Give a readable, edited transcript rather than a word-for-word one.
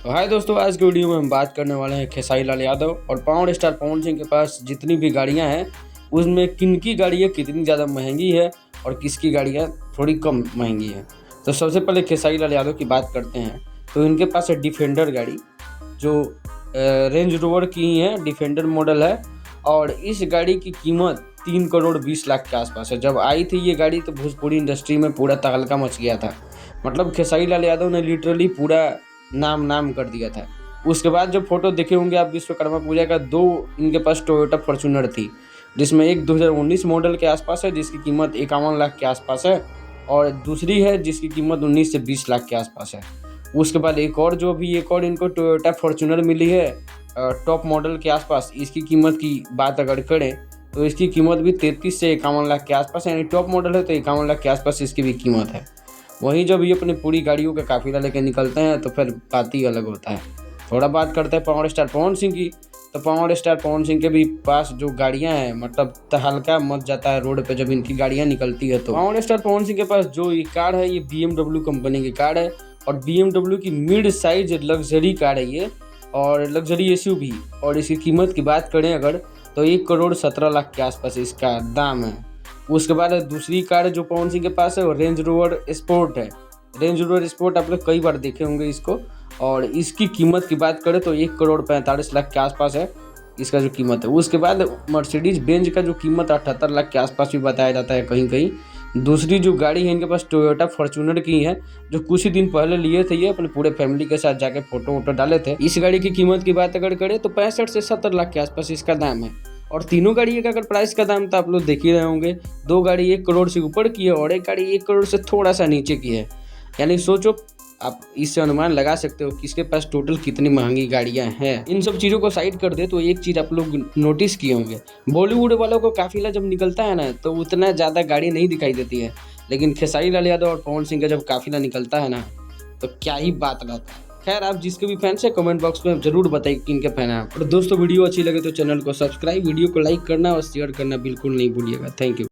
तो हाय दोस्तों, आज की वीडियो में हम बात करने वाले हैं खेसारी लाल यादव और पावर स्टार पवन सिंह के पास जितनी भी गाड़ियां हैं उसमें किनकी गाड़ियां कितनी ज़्यादा महंगी है और किसकी गाड़ियां थोड़ी कम महंगी है। तो सबसे पहले खेसारी लाल यादव की बात करते हैं। तो इनके पास है डिफेंडर गाड़ी, जो रेंज रोवर की ही है, डिफेंडर मॉडल है और इस गाड़ी की कीमत 3 करोड़ 20 लाख के आसपास है। जब आई थी ये गाड़ी तो भोजपुरी इंडस्ट्री में पूरा तहलका मच गया था। मतलब खेसारी लाल यादव ने लिटरली पूरा नाम कर दिया था। उसके बाद जब फोटो देखे होंगे आप विश्वकर्मा पूजा का, 2 इनके पास टोयोटा फॉर्च्यूनर थी, जिसमें एक 2019 मॉडल के आसपास है जिसकी कीमत 51 लाख के आसपास है और दूसरी है जिसकी कीमत 19 से 20 लाख के आसपास है। उसके बाद एक और इनको टोयोटा फॉर्च्यूनर मिली है टॉप मॉडल के आसपास। इसकी कीमत की बात अगर करें तो इसकी कीमत भी 33 से 51 लाख के आसपास है, यानी टॉप मॉडल है तो 51 लाख के आसपास इसकी भी कीमत है। वहीं जब ये अपनी पूरी गाड़ियों का काफिला लेकर निकलते हैं तो फिर बात ही अलग होता है। थोड़ा बात करते हैं पावर स्टार पवन सिंह की। तो पावर स्टार पवन सिंह के भी पास जो गाड़ियां हैं, मतलब तहलका मच जाता है रोड पे जब इनकी गाड़ियां निकलती है। तो पावर स्टार पवन सिंह के पास जो ये कार है ये BMW कंपनी की कार है और BMW की मिड साइज लग्जरी कार है ये, और लग्जरी SUV। और इसकी कीमत की बात करें अगर तो 1 करोड़ 17 लाख के आसपास इसका दाम है। उसके बाद दूसरी कार जो पवन सिंह के पास है वो रेंज रोवर स्पोर्ट है। रेंज रोवर स्पोर्ट आप लोग कई बार देखे होंगे इसको, और इसकी कीमत की बात करें तो 1 करोड़ 45 लाख के आसपास है इसका जो कीमत है। उसके बाद मर्सिडीज बेंज का जो कीमत 78 लाख के आसपास भी बताया जाता है कहीं कहीं। दूसरी जो गाड़ी है इनके पास टोयोटा फॉर्च्यूनर की है, जो कुछ ही दिन पहले लिए थे ये अपने पूरे फैमिली के साथ जाके फोटो डाले थे। इस गाड़ी की कीमत की बात अगर करें तो 65 से 70 लाख के आसपास इसका दाम है। और तीनों गाड़ी का अगर प्राइस का दाम तो आप लोग देख ही रहे होंगे, 2 गाड़ी 1 करोड़ से ऊपर की है और एक गाड़ी 1 करोड़ से थोड़ा सा नीचे की है। यानी सोचो, आप इससे अनुमान लगा सकते हो कि इसके पास टोटल कितनी महंगी गाड़ियां हैं। इन सब चीज़ों को साइड कर दे तो एक चीज़ आप लोग नोटिस किए होंगे, बॉलीवुड वालों को काफिला जब निकलता है ना तो उतना ज़्यादा गाड़ी नहीं दिखाई देती है, लेकिन खेसारी लाल यादव और पवन सिंह का जब काफिला निकलता है ना तो क्या ही बात रहता है। खैर, आप जिसके भी फैंस है कमेंट बॉक्स में जरूर बताइए किन के फैन हैं आप। और दोस्तों, वीडियो अच्छी लगे तो चैनल को सब्सक्राइब, वीडियो को लाइक करना और शेयर करना बिल्कुल नहीं भूलिएगा। Thank you.